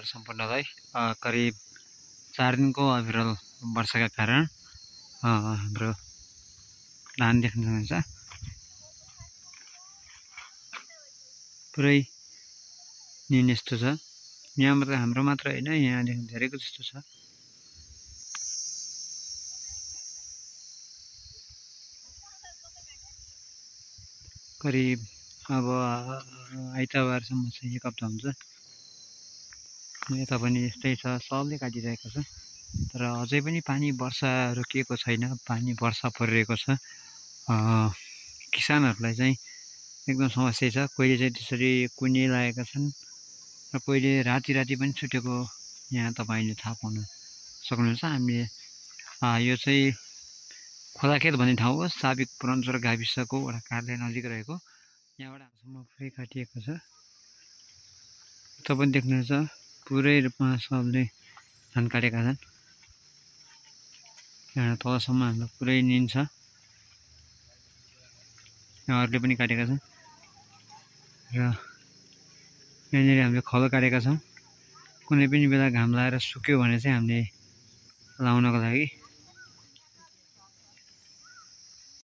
सम्पूर्णलाई करिब 4 दिनको अविरल वर्षाका कारण हाम्रो धान देख्न सक्नुहुन्छ पुरै नीन यस्तो छ। यहाँ मात्र हाम्रो मात्र हैन, यहाँ देख्न धेरैको जस्तो छ। करिब अब आइतबारसम्म चाहिँ 1 हप्ता हुन्छ। यता पनि यस्तै छ, सबले काटिरहेको छ। तर अझै पनि पानी वर्षा रोकिएको छैन, पानी वर्षा परिरहेको छ। किसानहरूलाई चाहिँ एकदम समस्या छ। कोहीले चाहिँ त्यसरी कुने लागेका छन् र कोहीले राति पनि छुटेको यहाँ तपाईले थाहा पाउन सक्नुहुन्छ। हामीले यो चाहिँ खोलाखेत भन्ने ठाउँ हो, साबिक पुरनचोर गाविसको वडा कार्यालय नजिक रहेको। यहाँबाट हालसम्म पुरै काटिएको छ। तपाईँ देख्नुहुन्छ पुरै रूपमा सबले धान काटेका छन्। यहाँ तलसम्म हाम्रो पुरै नीन छ। अरूले पनि काटेका छन् र यहाँनिर हामीले खलो काटेका छौँ। कुनै पनि बेला घाम लागेर सुक्यो भने चाहिँ हामीले लाउनको लागि